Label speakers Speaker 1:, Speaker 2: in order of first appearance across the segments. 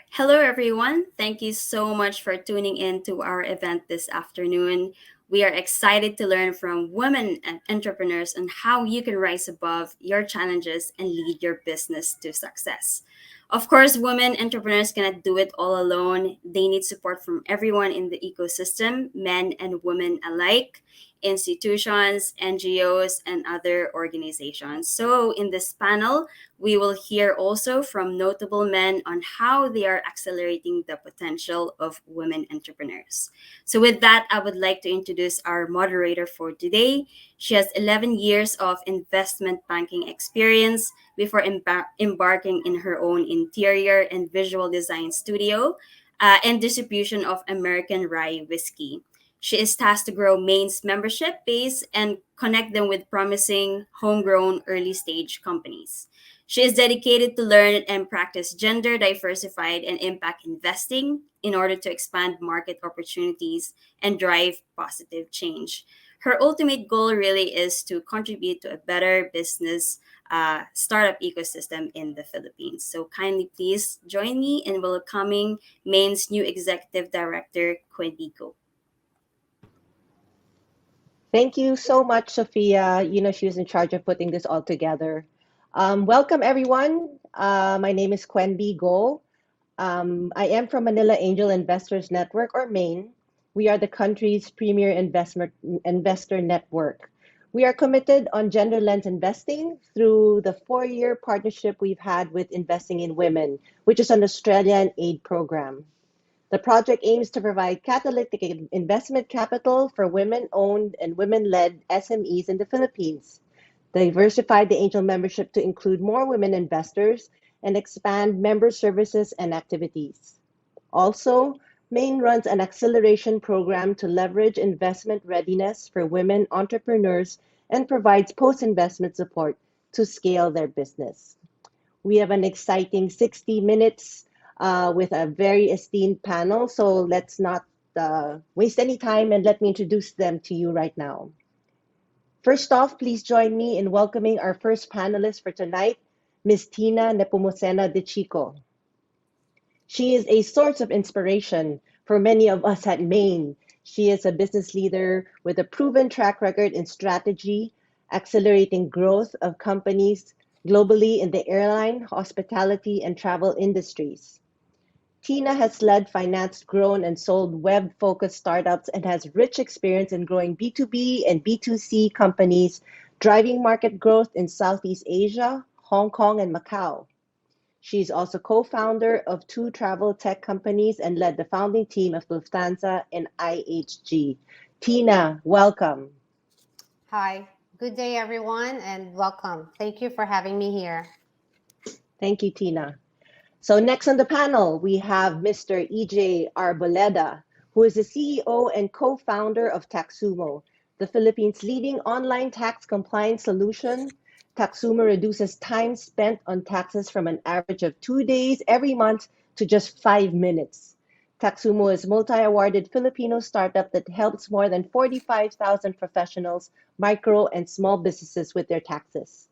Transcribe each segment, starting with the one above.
Speaker 1: Hello, everyone. Thank you so much for tuning in to our event this afternoon. We are excited to learn from women and entrepreneurs on how you can rise above your challenges and lead your business to success. Of course, women entrepreneurs cannot do it all alone. They need support from everyone in the ecosystem, men and women alike, institutions, NGOs, and other organizations. So, in this panel, we will hear also from notable men on how they are accelerating the potential of women entrepreneurs. So, with that, I would like to introduce our moderator for today. She has 11 years of investment banking experience before embarking in her own interior and visual design studio and distribution of American rye whiskey. She is tasked to grow Maine's membership base and connect them with promising homegrown early stage companies. She is dedicated to learn and practice gender diversified and impact investing in order to expand market opportunities and drive positive change. Her ultimate goal really is to contribute to a better business startup ecosystem in the Philippines. So kindly please join me in welcoming Maine's new executive director, Quendy Go.
Speaker 2: Thank you so much, Sophia. She was in charge of putting this all together. Welcome, everyone. My name is Quenby Go. I am from Manila Angel Investors Network, or MAIN. We are the country's premier investor network. We are committed on gender lens investing through the 4-year partnership we've had with Investing in Women, which is an Australian aid program. The project aims to provide catalytic investment capital for women-owned and women-led SMEs in the Philippines, diversify the angel membership to include more women investors, and expand member services and activities. Also, Maine runs an acceleration program to leverage investment readiness for women entrepreneurs and provides post-investment support to scale their business. We have an exciting 60 minutes with a very esteemed panel. So let's not waste any time and let me introduce them to you right now. First off, please join me in welcoming our first panelist for tonight, Ms. Tina Nepomuceno de Chico. She is a source of inspiration for many of us at Maine. She is a business leader with a proven track record in strategy, accelerating growth of companies globally in the airline, hospitality, and travel industries. Tina has led, financed, grown, and sold web-focused startups and has rich experience in growing B2B and B2C companies, driving market growth in Southeast Asia, Hong Kong, and Macau. She's also co-founder of 2 travel tech companies and led the founding team of Lufthansa and IHG. Tina, welcome.
Speaker 3: Hi, good day everyone and welcome. Thank you for having me here.
Speaker 2: Thank you, Tina. So next on the panel, we have Mr. EJ Arboleda, who is the CEO and co-founder of Taxumo, the Philippines' leading online tax compliance solution. Taxumo reduces time spent on taxes from an average of 2 days every month to just 5 minutes. Taxumo is a multi-awarded Filipino startup that helps more than 45,000 professionals, micro and small businesses with their taxes.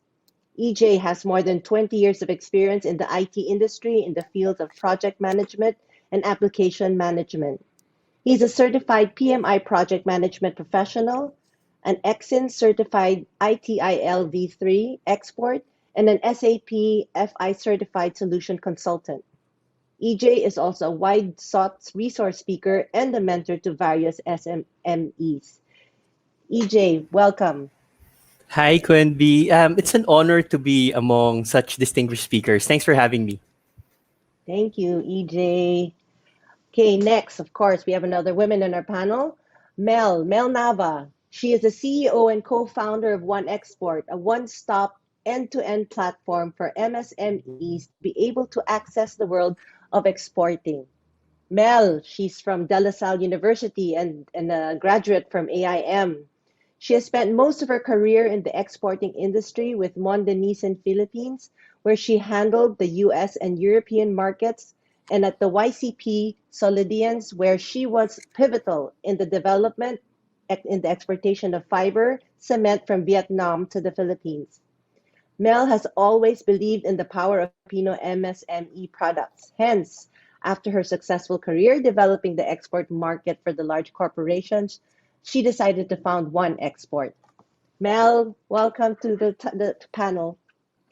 Speaker 2: EJ has more than 20 years of experience in the IT industry in the fields of project management and application management. He's a certified PMI project management professional, an Exin certified ITIL V3 export, and an SAP FI certified solution consultant. EJ is also a wide sought resource speaker and a mentor to various SMEs. EJ, welcome.
Speaker 4: Hi, Quenby. It's an honor to be among such distinguished speakers. Thanks for having me.
Speaker 2: Thank you, EJ. Okay, next, of course, we have another woman on our panel, Mel Nava. She is the CEO and co-founder of One Export, a one-stop end-to-end platform for MSMEs to be able to access the world of exporting. Mel, she's from De La Salle University and a graduate from AIM. She has spent most of her career in the exporting industry with Mondanisan Philippines, where she handled the US and European markets, and at the YCP Solidians, where she was pivotal in the development in the exportation of fiber cement from Vietnam to the Philippines. Mel has always believed in the power of Filipino MSME products. Hence, After her successful career developing the export market for the large corporations, she decided to found One Export. Mel, welcome to the panel.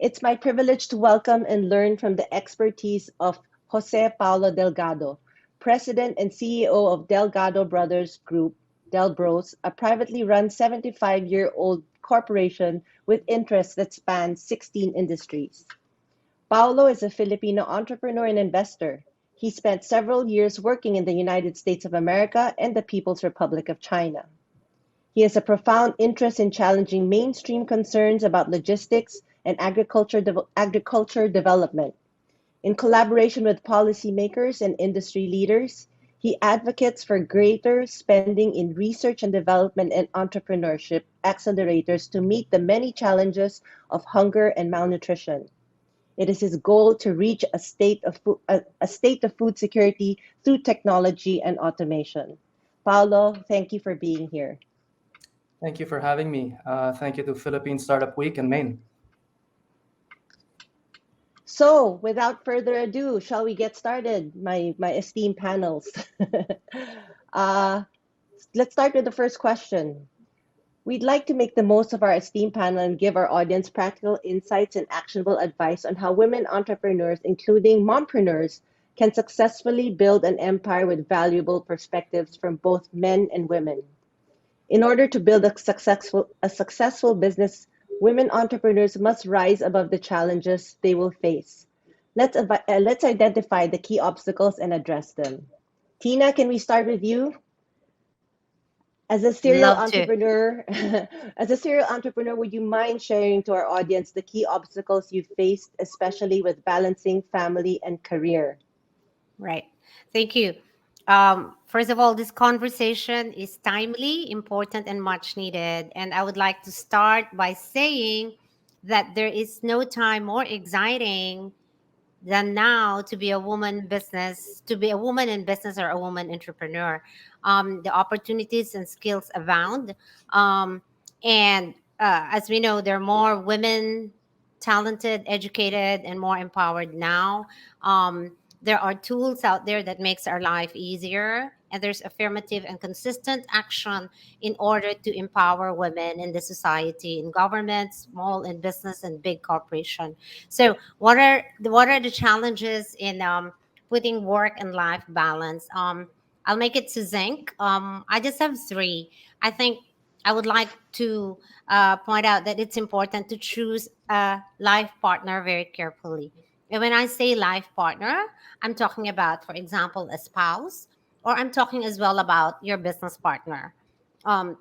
Speaker 2: It's my privilege to welcome and learn from the expertise of Jose Paulo Delgado, President and CEO of Delgado Brothers Group, Delbros, a privately run 75-year-old corporation with interests that span 16 industries. Paulo is a Filipino entrepreneur and investor. He spent several years working in the United States of America and the People's Republic of China. He has a profound interest in challenging mainstream concerns about logistics and agriculture development. In collaboration with policymakers and industry leaders, he advocates for greater spending in research and development and entrepreneurship accelerators to meet the many challenges of hunger and malnutrition. It is his goal to reach a state of food security through technology and automation. Paulo, thank you for being here.
Speaker 5: Thank you for having me. Thank you to Philippine Startup Week and MAIN.
Speaker 2: So, without further ado, shall we get started, my esteemed panels? uh, let's start with the first question. We'd like to make the most of our esteemed panel and give our audience practical insights and actionable advice on how women entrepreneurs, including mompreneurs, can successfully build an empire with valuable perspectives from both men and women. In order to build a successful business, women entrepreneurs must rise above the challenges they will face. Let's identify the key obstacles and address them. Tina, can we start with you? As a serial
Speaker 3: Love to.
Speaker 2: entrepreneur, would you mind sharing to our audience the key obstacles you faced, especially with balancing family and career?
Speaker 3: Right. Thank you. First of all, this conversation is timely, important, and much needed. And I would like to start by saying that there is no time more exciting than now to be a to be a woman in business or a woman entrepreneur. The opportunities and skills abound. And as we know, there are more women talented, educated, and more empowered now. There are tools out there that makes our life easier, and there's affirmative and consistent action in order to empower women in the society, in government, small and business, and big corporation. So what are the challenges in putting work and life balance? I'll make it succinct. I just have three. I think I would like to point out that it's important to choose a life partner very carefully. And when I say life partner, I'm talking about, for example, a spouse, or I'm talking as well about your business partner. Um,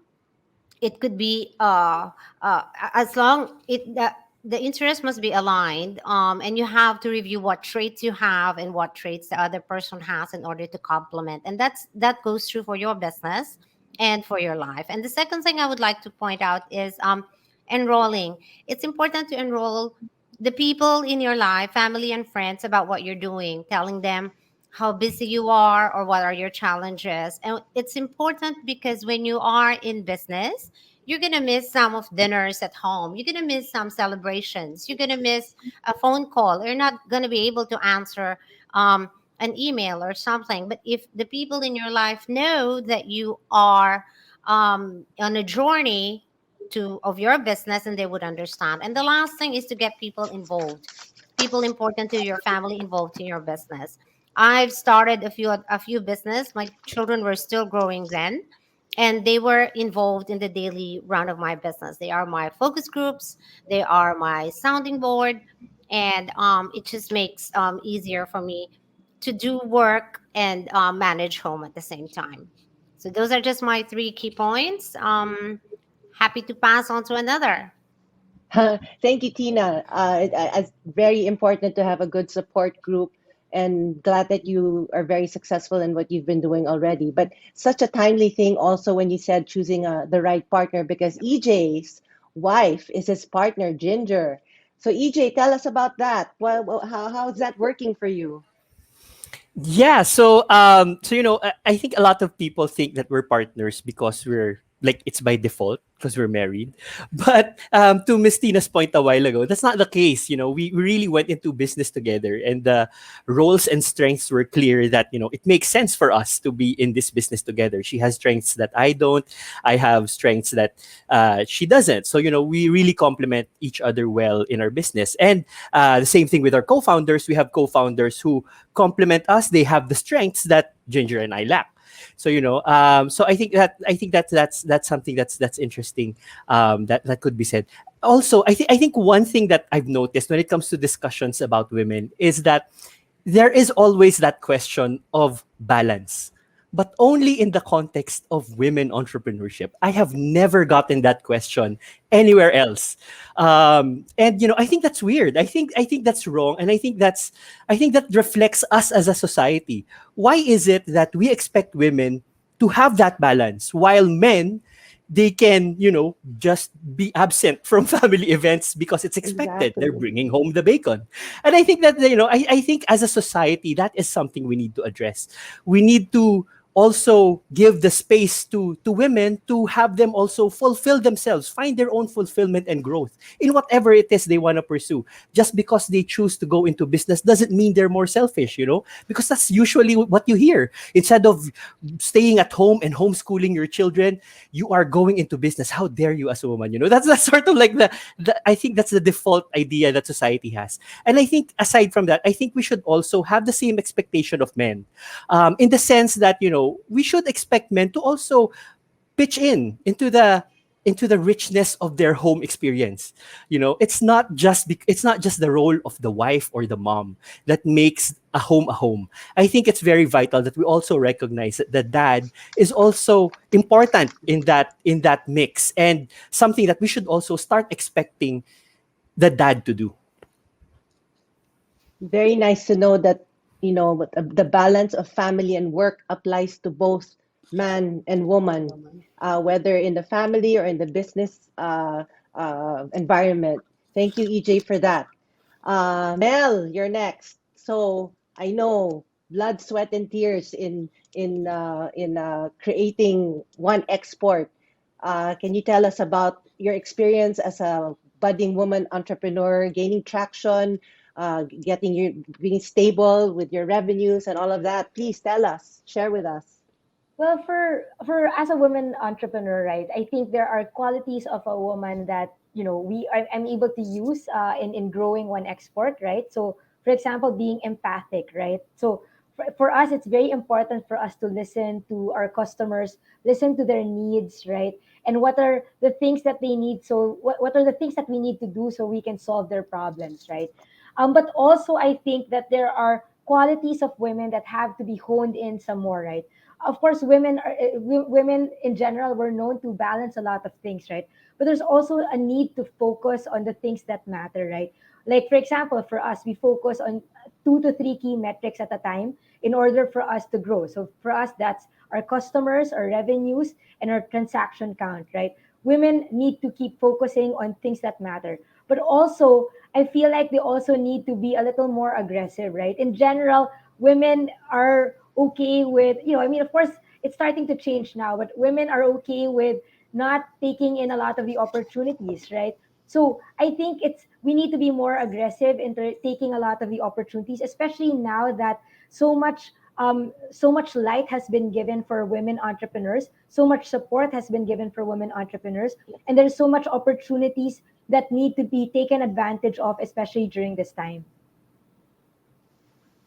Speaker 3: it could be as long the interest must be aligned, and you have to review what traits you have and what traits the other person has in order to complement, and that goes true for your business and for your life. And the second thing I would like to point out is enrolling. It's important to enroll the people in your life, family and friends, about what you're doing, telling them how busy you are or what are your challenges. And it's important because when you are in business, you're going to miss some of dinners at home. You're going to miss some celebrations. You're going to miss a phone call. You're not going to be able to answer an email or something. But if the people in your life know that you are on a journey of your business, and they would understand. And the last thing is to get people involved, people important to your family involved in your business. I've started a few business. My children were still growing then, and they were involved in the daily run of my business. They are my focus groups. They are my sounding board, and it just makes easier for me to do work and manage home at the same time. So those are just my three key points. Happy to pass on to another.
Speaker 2: Thank you, Tina. It's very important to have a good support group, and glad that you are very successful in what you've been doing already. But such a timely thing also when you said choosing the right partner, because EJ's wife is his partner, Ginger. So EJ, tell us about that. How is that working for you?
Speaker 4: Yeah, so I think a lot of people think that we're partners because we're like it's by default because we're married. But to Miss Tina's point a while ago, that's not the case. We really went into business together, and the roles and strengths were clear that it makes sense for us to be in this business together. She has strengths that I don't. I have strengths that she doesn't. So we really complement each other well in our business. And the same thing with our co-founders. We have co-founders who complement us. They have the strengths that Ginger and I lack. So so I think that's something that's interesting, that could be said. Also, I think one thing that I've noticed when it comes to discussions about women is that there is always that question of balance, but only in the context of women entrepreneurship. I have never gotten that question anywhere else, and I think that's weird. I think that's wrong, and I think that reflects us as a society. Why is it that we expect women to have that balance while men, they can just be absent from family events because it's expected, they're
Speaker 2: Exactly.
Speaker 4: bringing home the bacon? And I think that I think as a society, that is something we need to address. We need to also give the space to women, to have them also fulfill themselves, find their own fulfillment and growth in whatever it is they want to pursue. Just because they choose to go into business doesn't mean they're more selfish, because that's usually what you hear. Instead of staying at home and homeschooling your children, you are going into business. How dare you as a woman? That's sort of like the I think that's the default idea that society has. And I think aside from that, I think we should also have the same expectation of men, in the sense that we should expect men to also pitch in into the richness of their home experience. It's not just the role of the wife or the mom that makes a home. I think it's very vital that we also recognize that the dad is also important in that mix, and something that we should also start expecting the dad to do.
Speaker 2: Very nice to know that, the balance of family and work applies to both man and woman, whether in the family or in the business environment. Thank you, EJ, for that. Mel, you're next. So I know blood, sweat, and tears in creating one export. Can you tell us about your experience as a budding woman entrepreneur, gaining traction, getting you being stable with your revenues and all of that? Please tell us, share with us.
Speaker 6: Well, for as a woman entrepreneur, right? I think there are qualities of a woman that I'm able to use in growing one export, right? So, for example, being empathic, right? So, for us, it's very important for us to listen to our customers, listen to their needs, right? And what are the things that they need? So, what are the things that we need to do so we can solve their problems, right? But also, I think that there are qualities of women that have to be honed in some more, right? Of course, women in general were known to balance a lot of things, right? But there's also a need to focus on the things that matter, right? Like, for example, for us, we focus on 2 to 3 key metrics at a time in order for us to grow. So for us, that's our customers, our revenues, and our transaction count, right? Women need to keep focusing on things that matter. But also, I feel like they also need to be a little more aggressive, right? In general, women are okay with, I mean, of course, it's starting to change now, but women are okay with not taking in a lot of the opportunities, right? So I think we need to be more aggressive in taking a lot of the opportunities, especially now that so much light has been given for women entrepreneurs, so much support has been given for women entrepreneurs, and there's so much opportunities that need to be taken advantage of, especially during this time.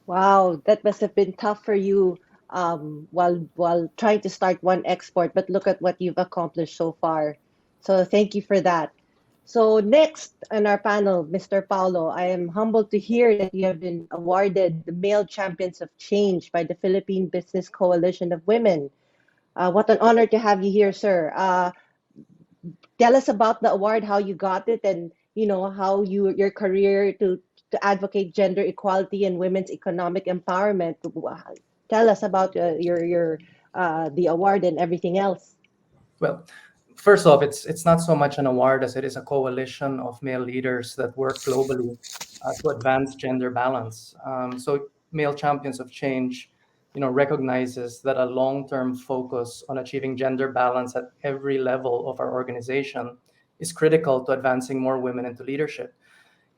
Speaker 2: Wow, that must have been tough for you, while trying to start one export, but look at what you've accomplished so far. So thank you for that. So next on our panel, Mr. Paulo, I am humbled to hear that you have been awarded the Male Champions of Change by the Philippine Business Coalition of Women. What an honor to have you here, sir. Tell us about the award, how you got it, and how your career to advocate gender equality and women's economic empowerment. Tell us about your the award and everything else.
Speaker 5: Well, first off, it's not so much an award as it is a coalition of male leaders that work globally to advance gender balance. So, Male Champions of Change recognizes that a long-term focus on achieving gender balance at every level of our organization is critical to advancing more women into leadership.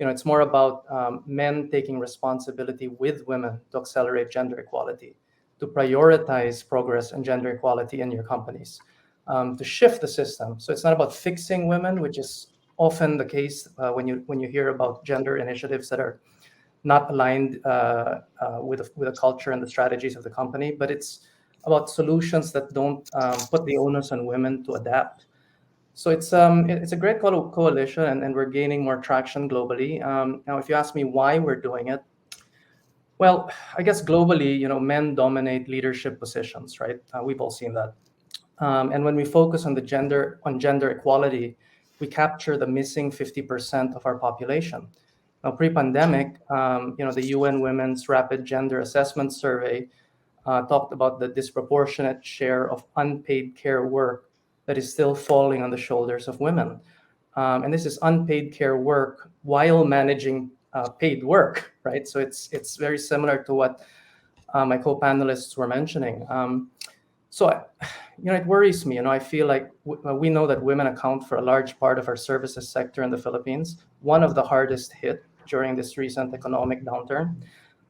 Speaker 5: It's more about men taking responsibility with women to accelerate gender equality, to prioritize progress and gender equality in your companies, to shift the system. So it's not about fixing women, which is often the case when you hear about gender initiatives that are not aligned with the culture and the strategies of the company, but it's about solutions that don't put the onus on women to adapt. So it's a great coalition, and we're gaining more traction globally. Now, if you ask me why we're doing it, well, I guess globally, men dominate leadership positions, right? We've all seen that. And when we focus on gender equality, we capture the missing 50% of our population. Now, pre-pandemic, the UN Women's Rapid Gender Assessment Survey talked about the disproportionate share of unpaid care work that is still falling on the shoulders of women. And this is unpaid care work while managing paid work, right? So it's very similar to what my co-panelists were mentioning. So, it worries me. I feel like we know that women account for a large part of our services sector in the Philippines, one of the hardest hit during this recent economic downturn.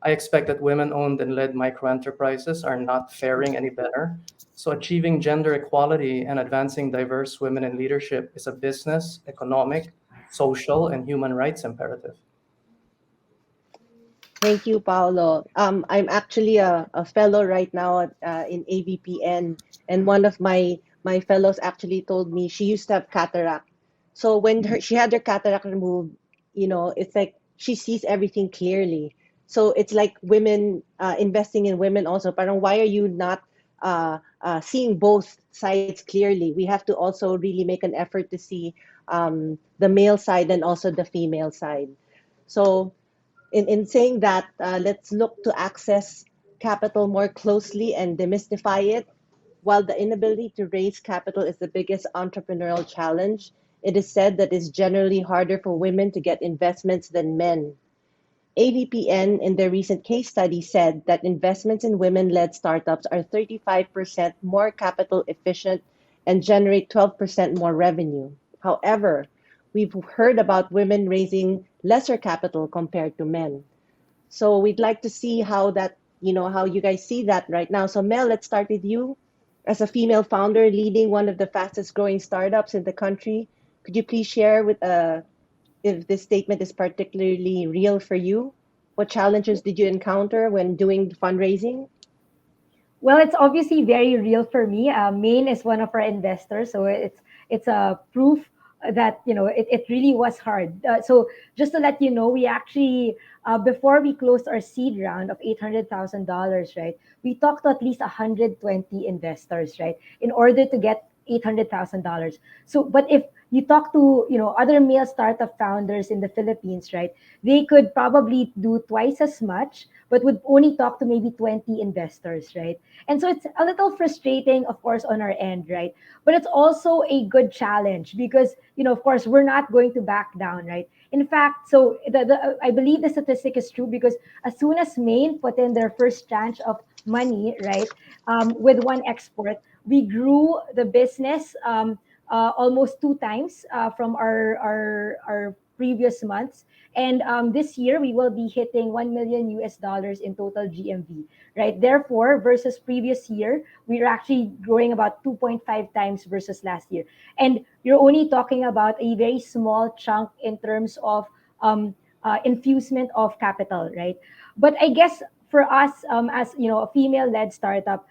Speaker 5: I expect that women-owned and led microenterprises are not faring any better. So achieving gender equality and advancing diverse women in leadership is a business, economic, social, and human rights imperative.
Speaker 2: Thank you, Paolo. I'm actually a fellow right now in AVPN, and one of my fellows actually told me she used to have cataract. So when she had her cataract removed, it's like she sees everything clearly. So it's like women investing in women also. Parang why are you not seeing both sides clearly? We have to also really make an effort to see the male side and also the female side. So in saying that, let's look to access capital more closely and demystify it. While the inability to raise capital is the biggest entrepreneurial challenge, it is said that it's generally harder for women to get investments than men. AVPN, in their recent case study, said that investments in women led startups are 35% more capital efficient and generate 12% more revenue. However, we've heard about women raising lesser capital compared to men. So we'd like to see how you guys see that right now. So Mel, let's start with you. As a female founder leading one of the fastest growing startups in the country, could you please share if this statement is particularly real for you? What challenges did you encounter when doing fundraising?
Speaker 6: Well, it's obviously very real for me. Main is one of our investors, so it's a proof that it really was hard. So just to let you know, we actually before we closed our seed round of $800,000, right? We talked to at least 120 investors, right, in order to get $800,000. So, but if you talk to other male startup founders in the Philippines, right, they could probably do twice as much, but would only talk to maybe 20 investors, right? And so it's a little frustrating, of course, on our end, right? But it's also a good challenge because, of course, we're not going to back down, right? In fact, so I believe the statistic is true because as soon as Maine put in their first tranche of money, right, with one export, we grew the business almost two times from our previous months. And this year we will be hitting 1 million US dollars in total GMV, right? Therefore, versus previous year, we're actually growing about 2.5 times versus last year. And you're only talking about a very small chunk in terms of infusement of capital, right? But I guess for us, as a female-led startup,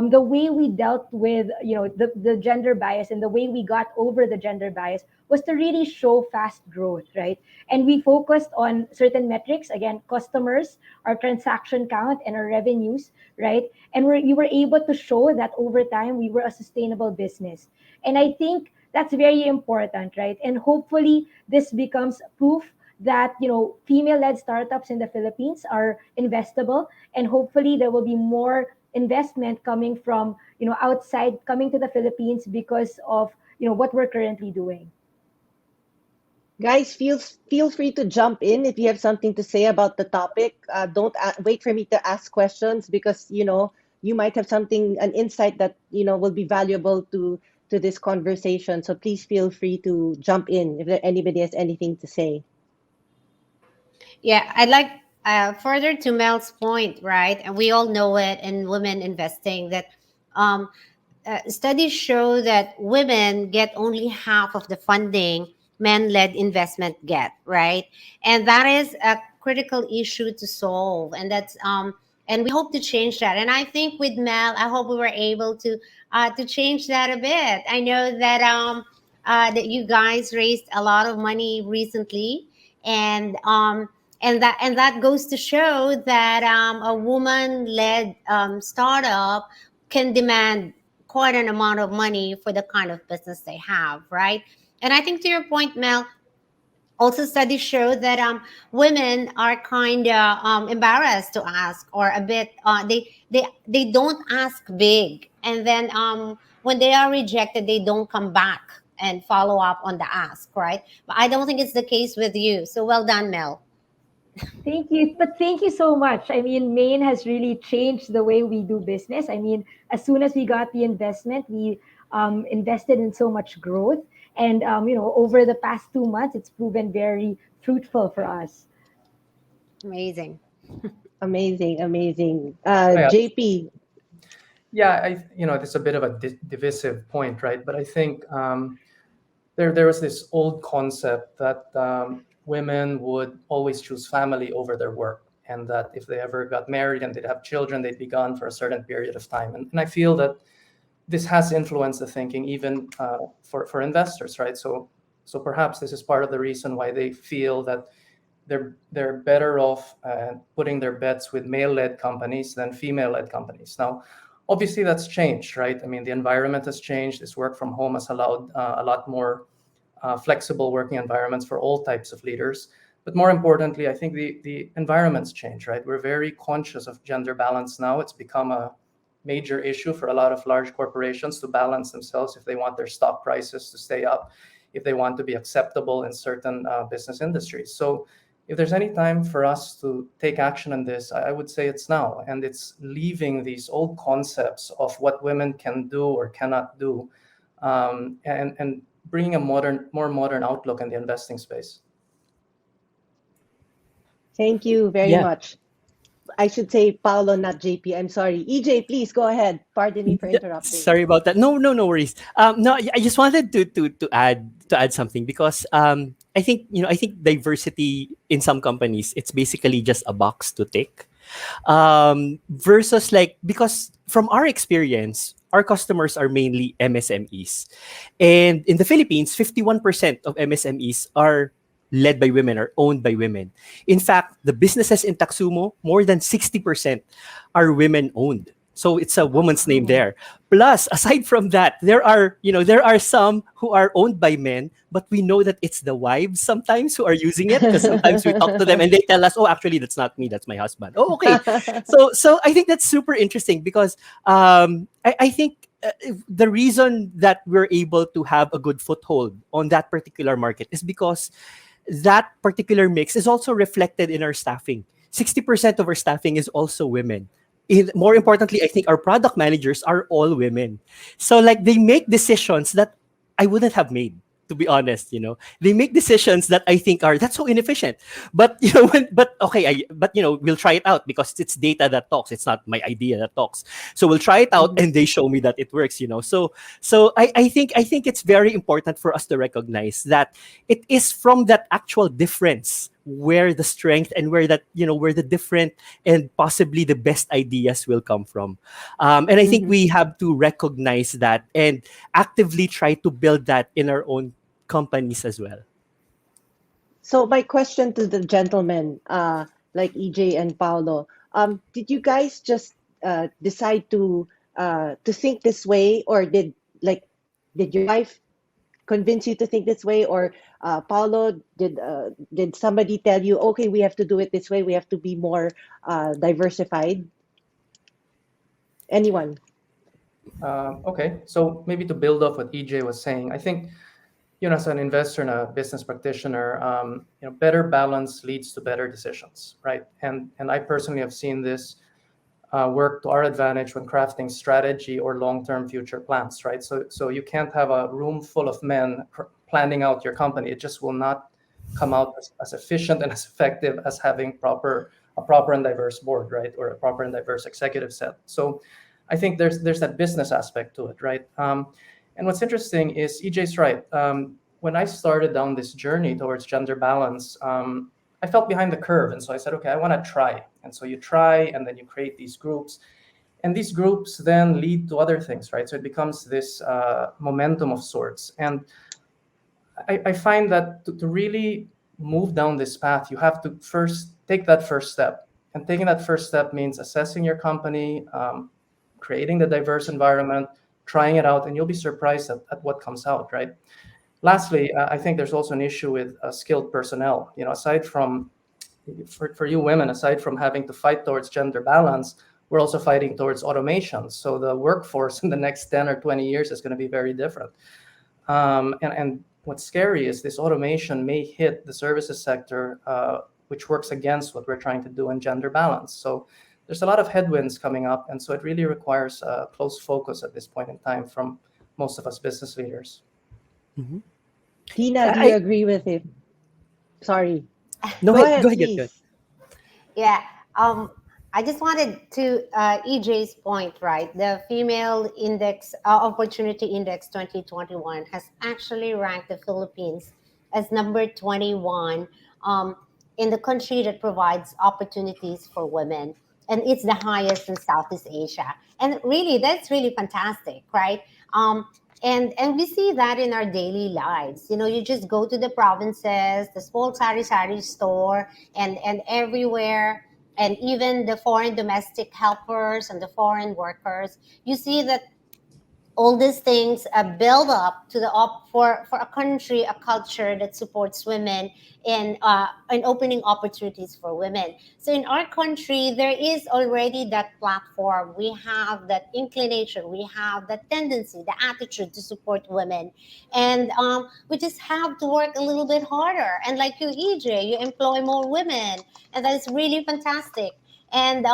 Speaker 6: the way we dealt with the gender bias and the way we got over the gender bias was to really show fast growth, right? And we focused on certain metrics, again, customers, our transaction count, and our revenues, right? And you were able to show that over time we were a sustainable business. And I think that's very important, right? And hopefully this becomes proof that female-led startups in the Philippines are investable, and hopefully there will be more investment coming from outside coming to the Philippines because of what we're currently doing.
Speaker 2: Guys, feel free to jump in if you have something to say about the topic. Don't wait for me to ask questions because you might have something, an insight that will be valuable to this conversation. So please feel free to jump in if anybody has anything to say.
Speaker 3: Yeah, I'd like further to Mel's point, right? And we all know it in women investing that um, studies show that women get only half of the funding men-led investment get, right? And that is a critical issue to solve, and that's and we hope to change that. And I think with Mel, I hope we were able to change that a bit. I know that that you guys raised a lot of money recently, and that goes to show that a woman-led startup can demand quite an amount of money for the kind of business they have, right? And I think to your point, Mel, also studies show that women are kind of embarrassed to ask, or a bit they don't ask big, and then when they are rejected, they don't come back and follow up on the ask, right? But I don't think it's the case with you. So well done, Mel.
Speaker 6: Thank you. But thank you so much. I mean, Maine has really changed the way we do business. I mean, as soon as we got the investment, we invested in so much growth. And, over the past 2 months, it's proven very fruitful for us.
Speaker 3: Amazing.
Speaker 2: Amazing, amazing.
Speaker 5: Yeah,
Speaker 2: JP.
Speaker 5: yeah. It's a bit of a divisive point, right? But I think there was this old concept that women would always choose family over their work, and that if they ever got married and they'd have children, they'd be gone for a certain period of time. And I feel that this has influenced the thinking even for investors, right? So perhaps this is part of the reason why they feel that they're better off putting their bets with male-led companies than female-led companies. Now, obviously, that's changed, right? I mean, the environment has changed. This work from home has allowed a lot more flexible working environments for all types of leaders. But more importantly, I think the environment's changed, right? We're very conscious of gender balance now. It's become a major issue for a lot of large corporations to balance themselves if they want their stock prices to stay up, if they want to be acceptable in certain business industries. So if there's any time for us to take action on this, I would say it's now. And it's leaving these old concepts of what women can do or cannot do, and bringing a more modern outlook in the investing space.
Speaker 2: Thank you very
Speaker 4: Yeah.
Speaker 2: much. I should say Paolo, not JP. I'm sorry. EJ, please go ahead. Pardon me for
Speaker 4: Yeah,
Speaker 2: interrupting.
Speaker 4: sorry about that. No, no, no worries. No, I just wanted to add something because I think diversity in some companies, it's basically just a box to tick. Versus, like, because from our experience, our customers are mainly MSMEs, and in the Philippines, 51% of MSMEs are led by women or owned by women. In fact, the businesses in Taxumo, more than 60% are women owned. So it's a woman's name
Speaker 6: Wow.
Speaker 4: there. Plus, aside from that, there are some who are owned by men, but we know that it's the wives sometimes who are using it, because sometimes we talk to them and they tell us, "Oh, actually, that's not me. That's my husband." Oh, okay. So I think that's super interesting because I think the reason that we're able to have a good foothold on that particular market is because that particular mix is also reflected in our staffing. 60% of our staffing is also women. More importantly, I think our product managers are all women. So, like, they make decisions that I wouldn't have made, to be honest. They make decisions that I think are that's so inefficient. But but okay, we'll try it out because it's data that talks. It's not my idea that talks. So we'll try it out,
Speaker 2: Mhm.
Speaker 4: and they show me that it works. So I think it's very important for us to recognize that it is from that actual difference where the strength and where the different and possibly the best ideas will come from. And I think
Speaker 2: Mhm.
Speaker 4: we have to recognize that and actively try to build that in our own companies as well.
Speaker 2: So my question to the gentlemen, like EJ and Paolo, did you guys just decide to think this way, or did your wife convince you to think this way, or Paolo, did somebody tell you, okay, we have to do it this way, we have to be more diversified? Anyone?
Speaker 5: Okay, so maybe to build off what EJ was saying, I think, as an investor and a business practitioner, better balance leads to better decisions, right? And I personally have seen this work to our advantage when crafting strategy or long-term future plans, right? So you can't have a room full of men planning out your company. It just will not come out as efficient and as effective as having a proper and diverse board, right? Or a proper and diverse executive set. So I think there's that business aspect to it, right? And what's interesting is EJ's right. When I started down this journey towards gender balance, I felt behind the curve. And so I said, okay, I want to try. And so you try, and then you create these groups. And these groups then lead to other things, right? So it becomes this momentum of sorts. And I find that to really move down this path, you have to first take that first step. And taking that first step means assessing your company, creating the diverse environment, trying it out, and you'll be surprised at what comes out, right? Lastly, I think there's also an issue with skilled personnel. Aside from, for you women, aside from having to fight towards gender balance, we're also fighting towards automation. So the workforce in the next 10 or 20 years is going to be very different. And what's scary is this automation may hit the services sector, which works against what we're trying to do in gender balance. So there's a lot of headwinds coming up. And so it really requires close focus at this point in time from most of us business leaders.
Speaker 4: Mm-hmm.
Speaker 2: Tina, do you
Speaker 4: I
Speaker 2: agree with him? Sorry.
Speaker 4: no,
Speaker 2: Go
Speaker 4: go
Speaker 2: ahead,
Speaker 4: ahead, go ahead.
Speaker 2: please.
Speaker 3: Yeah. I just wanted to EJ's point, right? The Female Index Opportunity Index 2021 has actually ranked the Philippines as number 21 um, in the country that provides opportunities for women, and it's the highest in Southeast Asia. And really, that's really fantastic, right? Um, and we see that in our daily lives. You know, you just go to the provinces, the small sari store, and everywhere, and even the foreign domestic helpers and the foreign workers, you see that all these things build up to the for a country, a culture that supports women in opening opportunities for women. So in our country, there is already that platform. We have that inclination, we have that tendency, the attitude to support women, and we just have to work a little bit harder. And like you, EJ, you employ more women, and that is really fantastic. And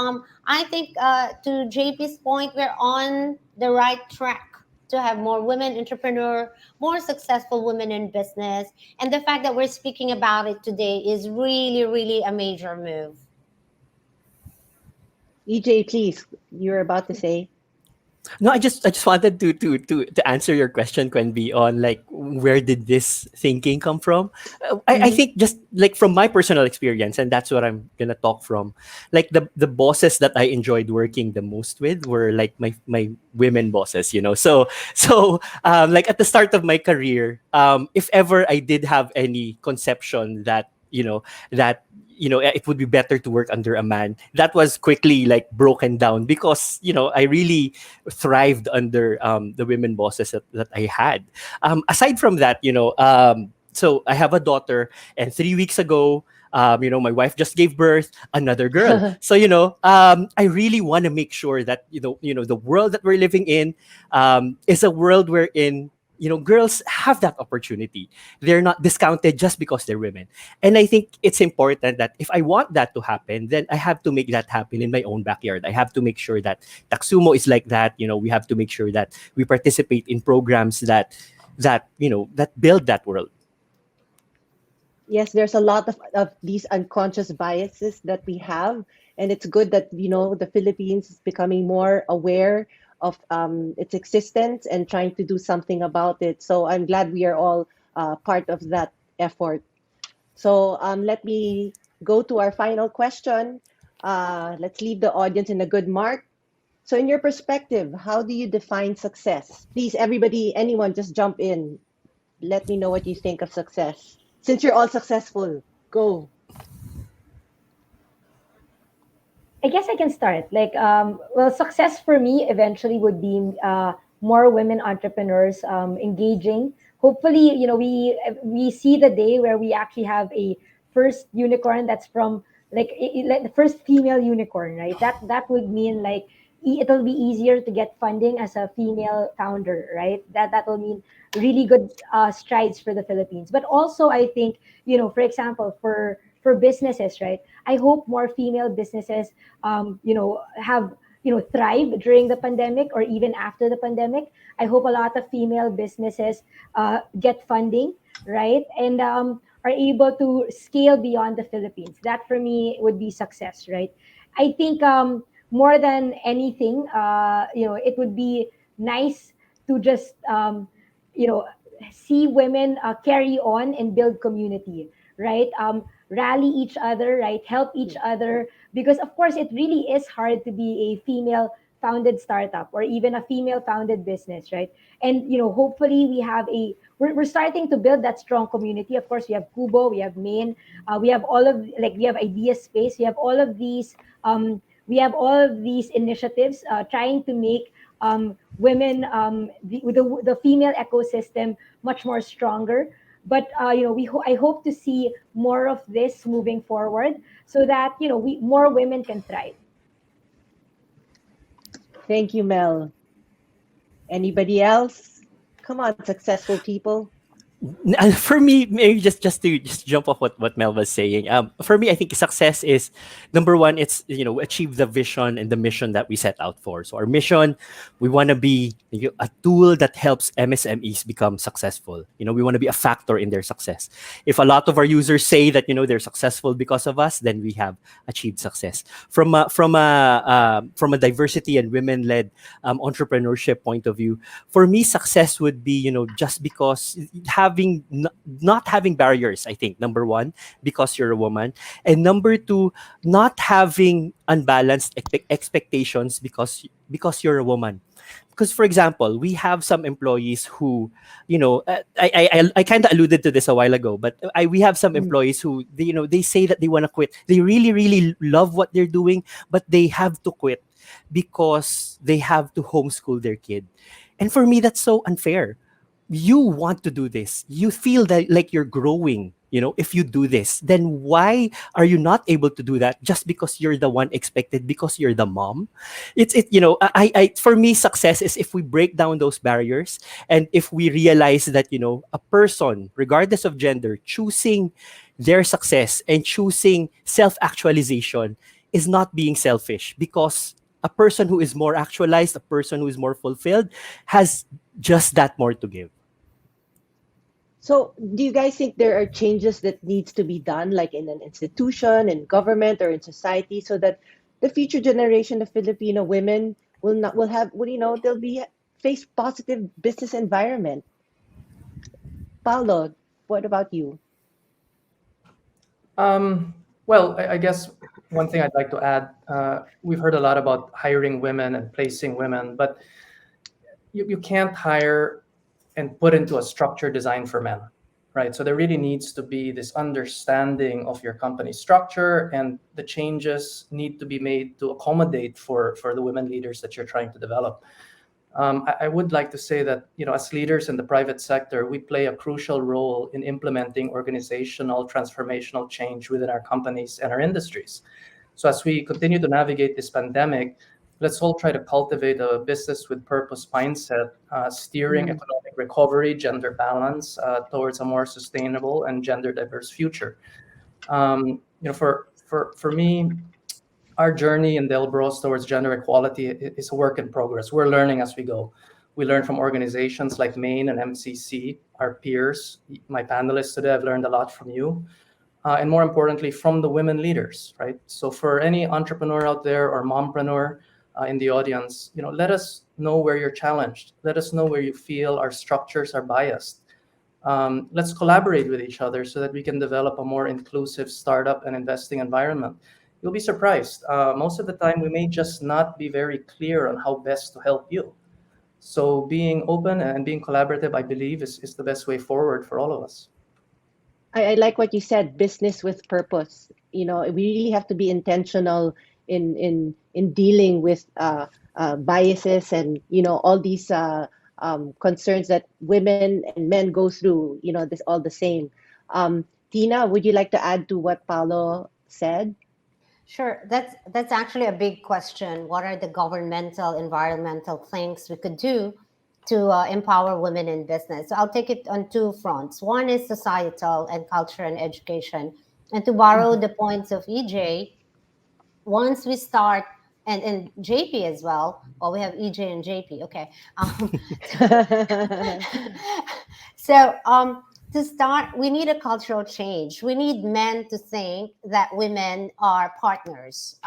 Speaker 3: I think to JP's point, we're on the right track to have more women entrepreneur, more successful women in business. And the fact that we're speaking about it today is really, really a major move.
Speaker 2: EJ, please, you're about to say.
Speaker 4: No, I just wanted to answer your question, Quenby, on like where did this thinking come from? I
Speaker 2: Mm-hmm.
Speaker 4: think just like from my personal experience, and that's what I'm gonna talk from. Like the bosses that I enjoyed working the most with were like my women bosses, you know. So like at the start of my career, if ever I did have any conception that it would be better to work under a man, that was quickly like broken down because I really thrived under the women bosses that I had. Aside from that, so I have a daughter, and 3 weeks ago, my wife just gave birth another girl. So I really want to make sure that the world that we're living in is a world wherein girls have that opportunity. They're not discounted just because they're women. And I think it's important that if I want that to happen, then I have to make that happen in my own backyard. I have to make sure that Taxumo is like that. We have to make sure that we participate in programs that build that world.
Speaker 2: Yes, there's a lot of these unconscious biases that we have, and it's good that the Philippines is becoming more aware of its existence and trying to do something about it. So I'm glad we are all part of that effort. So let me go to our final question. Let's leave the audience in a good mark. So in your perspective, how do you define success? Please, everybody, anyone, just jump in. Let me know what you think of success. Since you're all successful, go.
Speaker 6: I guess I can start. Well, success for me eventually would be more women entrepreneurs engaging. Hopefully, we see the day where we actually have a first unicorn that's from like the first female unicorn, right? That would mean like it'll be easier to get funding as a female founder, right? That will mean really good strides for the Philippines. But also, I think for example, for businesses, right? I hope more female businesses have thrive during the pandemic or even after the pandemic. I hope a lot of female businesses get funding, right, and are able to scale beyond the Philippines. That for me would be success, right? I think more than anything, it would be nice to just you know see women carry on and build community, right? Rally each other, right? Help each other, because of course it really is hard to be a female founded startup or even a female founded business, right? And hopefully we're starting to build that strong community. Of course, we have Kubo, we have Main, we have all of like we have Idea Space, we have all of these initiatives trying to make women, the female ecosystem much more stronger. But I hope to see more of this moving forward, so that more women can thrive.
Speaker 2: Thank you, Mel. Anybody else? Come on, successful people.
Speaker 4: For me, maybe just to just jump off what Mel was saying. For me, I think success is number one. It's achieve the vision and the mission that we set out for. So our mission, we want to be a tool that helps MSMEs become successful. We want to be a factor in their success. If a lot of our users say that they're successful because of us, then we have achieved success. From a diversity and women led entrepreneurship point of view, for me, success would be just because not having barriers. I think number one, because you're a woman, and number two, not having unbalanced expectations because you're a woman. Because for example, we have some employees who, I kind of alluded to this a while ago, but we have some
Speaker 2: Mm.
Speaker 4: employees who they say that they want to quit. They really really love what they're doing, but they have to quit because they have to homeschool their kid. And for me, that's so unfair. You want to do this, you feel that like you're growing, if you do this, then why are you not able to do that just because you're the one expected, because you're the mom? I for me, success is if we break down those barriers, and if we realize that a person, regardless of gender, choosing their success and choosing self-actualization is not being selfish, because a person who is more actualized, a person who is more fulfilled, has just that more to give.
Speaker 2: So, do you guys think there are changes that needs to be done, like in an institution, in government, or in society, so that the future generation of Filipino women will have, they'll be face positive business environment? Paulo, what about you?
Speaker 5: Well, I guess one thing I'd like to add, we've heard a lot about hiring women and placing women, but you can't hire and put into a structure designed for men, right? So there really needs to be this understanding of your company structure, and the changes need to be made to accommodate for the women leaders that you're trying to develop. I would like to say that, as leaders in the private sector, we play a crucial role in implementing organizational transformational change within our companies and our industries. So as we continue to navigate this pandemic, let's all try to cultivate a business with purpose mindset, steering
Speaker 2: Mm.
Speaker 5: economic recovery, gender balance towards a more sustainable and gender diverse future. For me, our journey in Delbros towards gender equality is a work in progress. We're learning as we go. We learn from organizations like MAIN and MCC, our peers. My panelists today, I've learned a lot from you. And more importantly, from the women leaders, right? So for any entrepreneur out there or mompreneur in the audience, let us know where you're challenged. Let us know where you feel our structures are biased. Let's collaborate with each other so that we can develop a more inclusive startup and investing environment. You'll be surprised. Most of the time, we may just not be very clear on how best to help you. So being open and being collaborative, I believe, is the best way forward for all of us.
Speaker 2: I like what you said, business with purpose. We really have to be intentional in dealing with biases and all these concerns that women and men go through. This all the same. Tina, would you like to add to what Paulo said?
Speaker 3: Sure, that's actually a big question. What are the governmental, environmental things we could do to empower women in business? So I'll take it on two fronts. One is societal and culture and education. And to borrow
Speaker 2: Mhm.
Speaker 3: the points of EJ, once we start and JP as well. Well, we have EJ and JP. Okay. So to start, we need a cultural change. We need men to think that women are partners.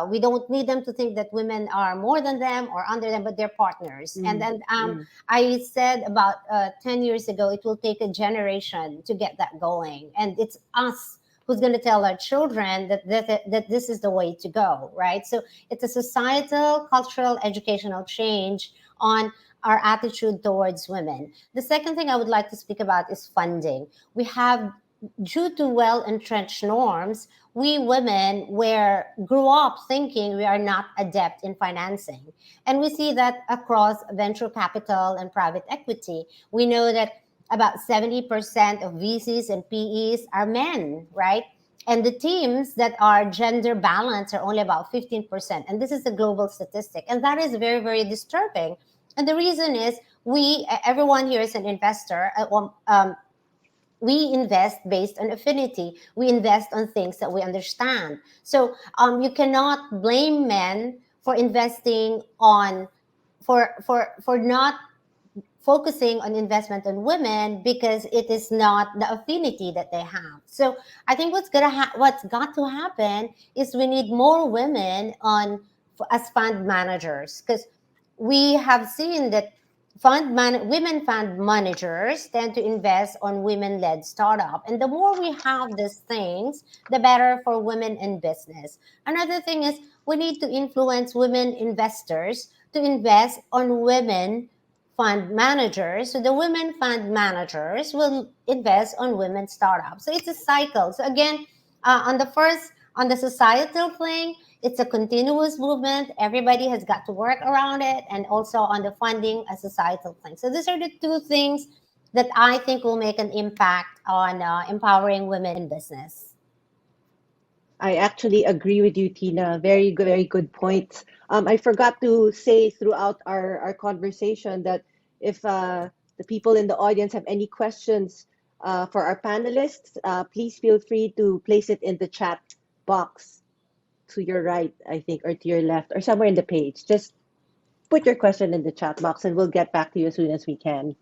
Speaker 3: We don't need them to think that women are more than them or under them, but they're partners. And
Speaker 2: Mm,
Speaker 3: then
Speaker 2: mm.
Speaker 3: I said about 10 years ago, it will take a generation to get that going. And it's us who's going to tell our children that this is the way to go, right? So it's a societal, cultural, educational change on our attitude towards women. The second thing I would like to speak about is funding. We have, due to well entrenched norms, we women grew up thinking we are not adept in financing. And we see that across venture capital and private equity. We know that about 70% of VCs and PEs are men, right? And the teams that are gender balanced are only about 15%. And this is a global statistic. And that is very, very disturbing. And the reason is everyone here is an investor. We invest based on affinity. We invest on things that we understand. So you cannot blame men for investing on for not focusing on investment on women because it is not the affinity that they have. So I think what's got to happen is we need more women on as fund managers, because we have seen that women fund managers tend to invest on women-led startup, and the more we have these things, the better for women in business. Another thing is we need to influence women investors to invest on women fund managers. So the women fund managers will invest on women startups. So it's a cycle. So again, on the societal thing, it's a continuous movement. Everybody has got to work around it, and also on the funding, a societal thing. So these are the two things that I think will make an impact on empowering women in business.
Speaker 2: I actually agree with you, Tina. Very good points. I forgot to say throughout our conversation that if the people in the audience have any questions for our panelists, please feel free to place it in the chat box to your right, I think, or to your left, or somewhere in the page. Just put your question in the chat box and we'll get back to you as soon as we can.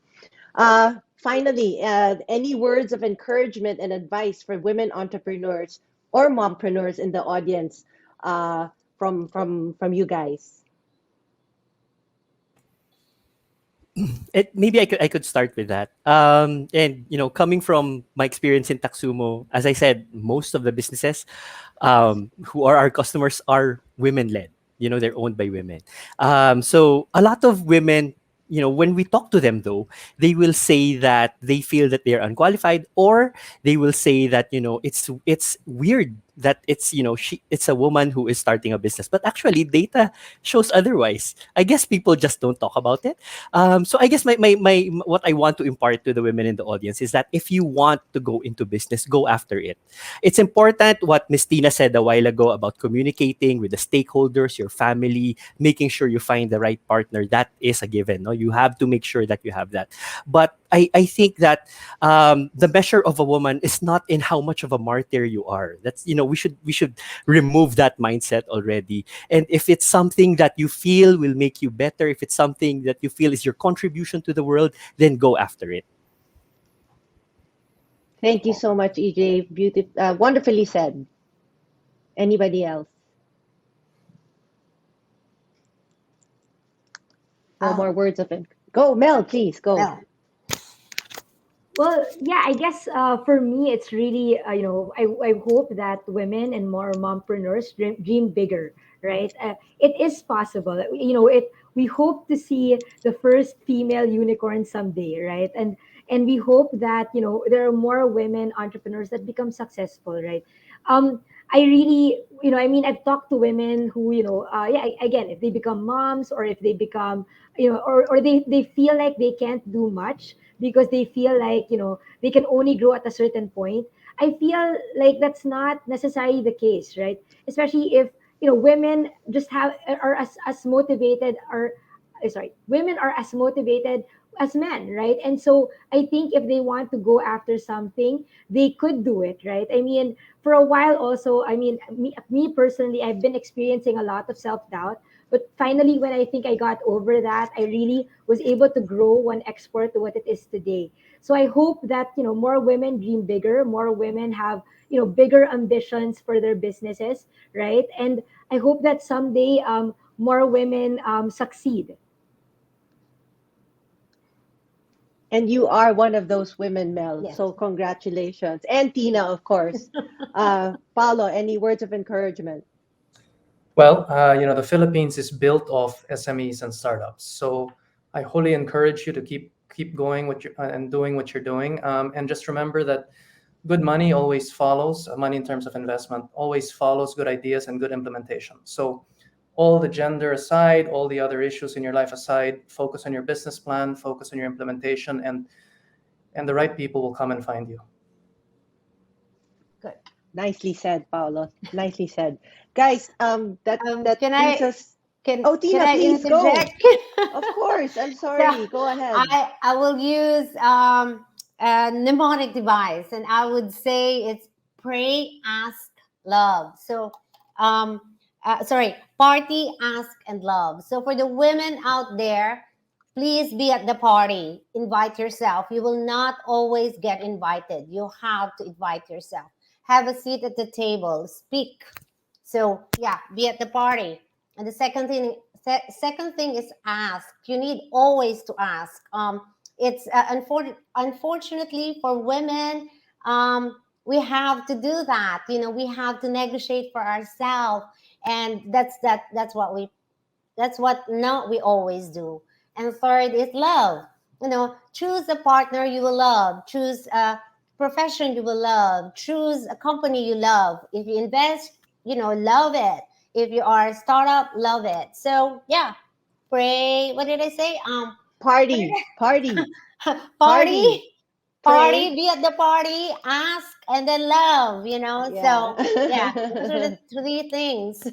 Speaker 2: Finally, any words of encouragement and advice for women entrepreneurs or mompreneurs in the audience from you guys?
Speaker 4: Maybe I could start with that. And coming from my experience in Taxumo, as I said, most of the businesses who are our customers are women led. They're owned by women. So a lot of women, when we talk to them though, they will say that they feel that they're unqualified, or they will say that it's weird that it's a woman who is starting a business, but actually data shows otherwise. I guess people just don't talk about it. So I guess my what I want to impart to the women in the audience is that if you want to go into business, go after it. It's important what Miss Tina said a while ago about communicating with the stakeholders, your family, making sure you find the right partner. That is a given. No, you have to make sure that you have that. But I think that the measure of a woman is not in how much of a martyr you are. That's we should remove that mindset already. And if it's something that you feel will make you better, if it's something that you feel is your contribution to the world, then go after it.
Speaker 2: Thank you so much, EJ. Wonderfully said. Anybody else? No more
Speaker 3: Oh,
Speaker 2: words of it. Go, Mel, please go.
Speaker 3: well,
Speaker 6: Well, yeah, I guess for me, it's really, I hope that women and more mompreneurs dream bigger, right? It is possible. We hope to see the first female unicorn someday, right? And we hope that, there are more women entrepreneurs that become successful, right? I really, I mean, I've talked to women who, yeah, again, if they become moms or if they become, or they feel like they can't do much because they feel like they can only grow at a certain point. I feel like that's not necessarily the case, right? Especially if women just have are as motivated, or sorry, women are as motivated as men, right? And so I think if they want to go after something, they could do it, right? I mean, for a while also, I mean, me personally, I've been experiencing a lot of self-doubt. But finally, when I think I got over that, I really was able to grow one export to what it is today. So I hope that, more women dream bigger, more women have, bigger ambitions for their businesses, right? And I hope that someday more women succeed.
Speaker 2: And you are one of those women, Mel.
Speaker 6: Yes.
Speaker 2: So congratulations. And Tina, of course. Paulo, any words of encouragement?
Speaker 5: Well, the Philippines is built of SMEs and startups. So I wholly encourage you to keep going and doing what you're doing. And just remember that good money always follows money in terms of investment always follows good ideas and good implementation. So all the gender aside, all the other issues in your life aside, focus on your business plan, focus on your implementation, and the right people will come and find you.
Speaker 6: Good.
Speaker 2: Nicely said, Paulo. Nicely said. Guys, that
Speaker 3: Can
Speaker 2: brings
Speaker 3: I
Speaker 2: us.
Speaker 3: can
Speaker 2: Oh,
Speaker 3: can
Speaker 2: Tina,
Speaker 3: I
Speaker 2: please go.
Speaker 3: interject?
Speaker 2: Of course. I'm
Speaker 3: So
Speaker 2: sorry. Go ahead.
Speaker 3: I will use a mnemonic device, and I would say it's pray, ask, love. So um, sorry, party, ask, and love. So for the women out there, please be at the party. Invite yourself. You will not always get invited. You have to invite yourself. Have a seat at the table. Speak. So yeah, be at the party. And the second thing is ask. You need always to ask. It's unfortunately for women, we have to do that. We have to negotiate for ourselves, and that's what not we always do. And third is love. Choose a partner you will love. Choose a profession you will love. Choose a company you love. If you invest, love it. If you are a startup, love it. So yeah, pray. What did I say? What
Speaker 2: Party,
Speaker 3: did
Speaker 2: party,
Speaker 3: I,
Speaker 2: party.
Speaker 3: party,
Speaker 2: Pray.
Speaker 3: be at the party, ask, and then love.
Speaker 2: Yeah.
Speaker 3: So yeah, those are the three things.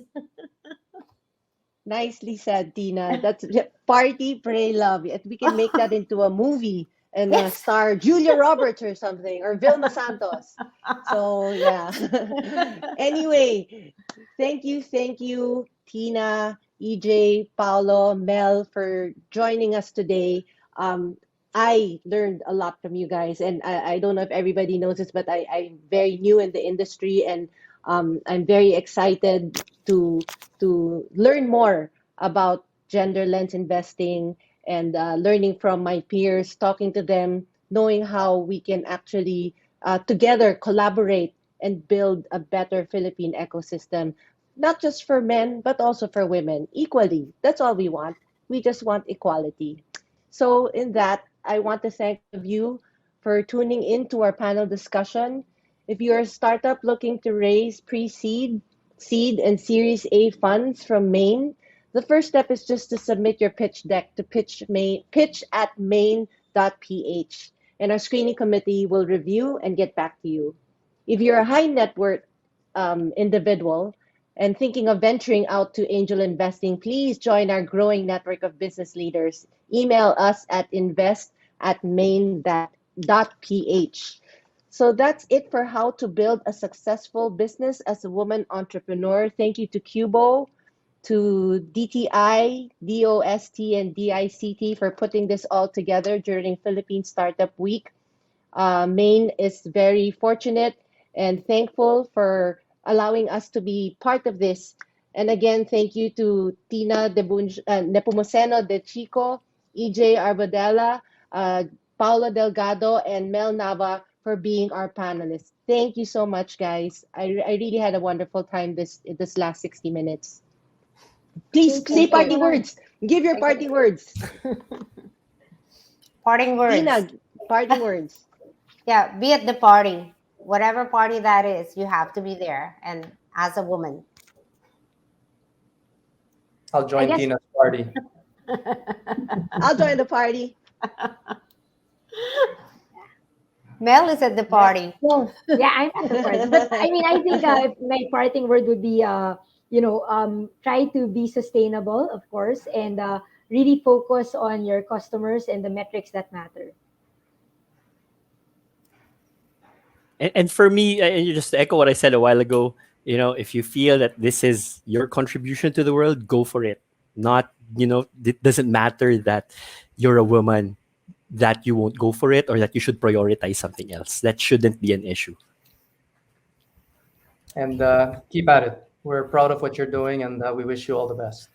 Speaker 2: Nicely said, Tina. That's party, pray, love. We can make that into a movie and
Speaker 3: Yes.
Speaker 2: star Julia Roberts or something, or Vilma Santos. So yeah. Anyway, thank you, Tina, EJ, Paolo, Mel, for joining us today. Um, I learned a lot from you guys, and I don't know if everybody knows this, but I'm very new in the industry, and I'm very excited to learn more about gender lens investing and learning from my peers, talking to them, knowing how we can actually together collaborate and build a better Philippine ecosystem, not just for men, but also for women equally. That's all we want. We just want equality. So, in that, I want to thank all of you for tuning in to our panel discussion. If you're a startup looking to raise pre seed, seed, and Series A funds from Maine, the first step is just to submit your pitch deck to pitch at Main.ph, and our screening committee will review and get back to you. If you're a high net worth individual and thinking of venturing out to angel investing, please join our growing network of business leaders. Email us at invest@main.ph. So that's it for how to build a successful business as a woman entrepreneur. Thank you to QBO, to DTI, DOST, and DICT for putting this all together during Philippine Startup Week. Maine is very fortunate and thankful for allowing us to be part of this. And again, thank you to Tina Nepomuceno de Chico, EJ Arbadella, Paula Delgado, and Mel Nava for being our panelists. Thank you so much, guys. I really had a wonderful time this last 60 minutes. Please
Speaker 6: Thank you
Speaker 2: say
Speaker 3: Thank
Speaker 6: so
Speaker 3: you.
Speaker 2: party
Speaker 6: much.
Speaker 2: words. Give your
Speaker 3: Thank you.
Speaker 2: party words.
Speaker 3: Parting words.
Speaker 2: Tina, party words.
Speaker 3: Yeah, be at the party. Whatever party that is, you have to be there. And as a woman.
Speaker 5: I'll
Speaker 6: I
Speaker 5: join
Speaker 6: guess
Speaker 5: Tina's party.
Speaker 2: I'll join the party.
Speaker 3: Mel is at the party.
Speaker 6: no, yeah, I'm at the party. But I mean, I think if my parting word would be, try to be sustainable, of course, and really focus on your customers and the metrics that matter.
Speaker 4: And for me, and just to echo what I said a while ago, if you feel that this is your contribution to the world, go for it. Not, it doesn't matter that you're a woman, that you won't go for it, or that you should prioritize something else. That shouldn't be an issue.
Speaker 5: And keep at it. We're proud of what you're doing, and we wish you all the best.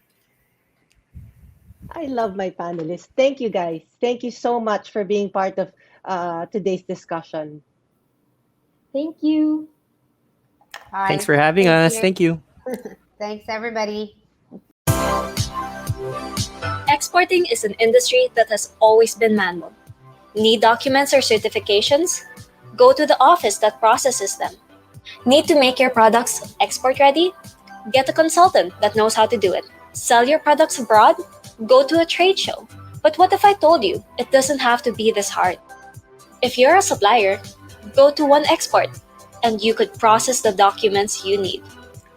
Speaker 2: I love my panelists. Thank you, guys. Thank you so much for being part of today's discussion.
Speaker 6: Thank you.
Speaker 3: Hi.
Speaker 4: Thanks for having us. Thank you.
Speaker 3: Thanks, everybody.
Speaker 7: Exporting is an industry that has always been manual. Need documents or certifications? Go to the office that processes them. Need to make your products export ready? Get a consultant that knows how to do it. Sell your products abroad? Go to a trade show. But what if I told you it doesn't have to be this hard? If you're a supplier, go to One Export and you could process the documents you need.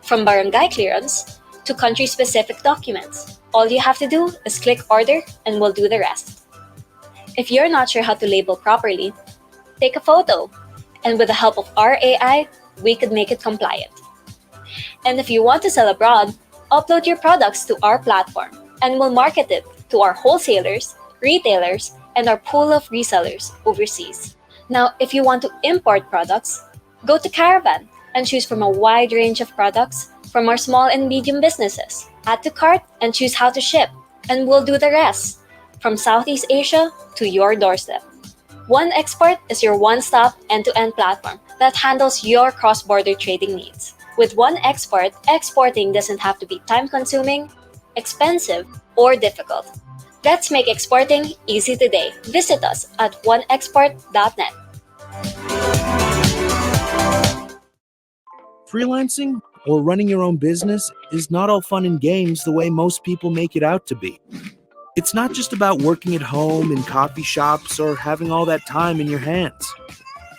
Speaker 7: From barangay clearance to country-specific documents. All you have to do is click order and we'll do the rest. If you're not sure how to label properly, take a photo, and with the help of our AI, we could make it compliant. And if you want to sell abroad, upload your products to our platform and we'll market it to our wholesalers, retailers, and our pool of resellers overseas. Now, if you want to import products, go to Caravan and choose from a wide range of products from our small and medium businesses. Add to cart and choose how to ship, and we'll do the rest, from Southeast Asia to your doorstep. One Export is your one-stop end-to-end platform that handles your cross-border trading needs. With One Export, exporting doesn't have to be time-consuming, expensive, or difficult. Let's make exporting easy today. Visit us at oneexport.net.
Speaker 8: Freelancing or running your own business is not all fun and games the way most people make it out to be. It's not just about working at home in coffee shops or having all that time in your hands.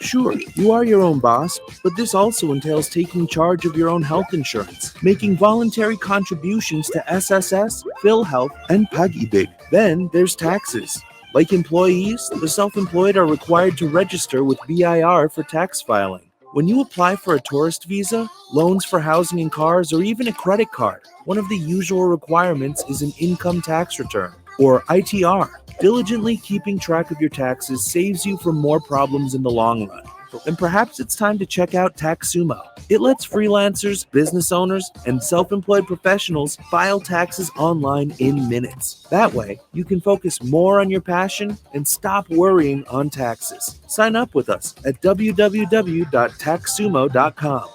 Speaker 8: Sure, you are your own boss, but this also entails taking charge of your own health insurance, making voluntary contributions to SSS, PhilHealth, and Pag-ibig. Then there's taxes. Like employees, the self-employed are required to register with BIR for tax filing. When you apply for a tourist visa, loans for housing and cars, or even a credit card, one of the usual requirements is an income tax return, or ITR. Diligently keeping track of your taxes saves you from more problems in the long run. And perhaps it's time to check out TaxSumo. It lets freelancers, business owners, and self-employed professionals file taxes online in minutes. That way, you can focus more on your passion and stop worrying on taxes. Sign up with us at www.taxsumo.com.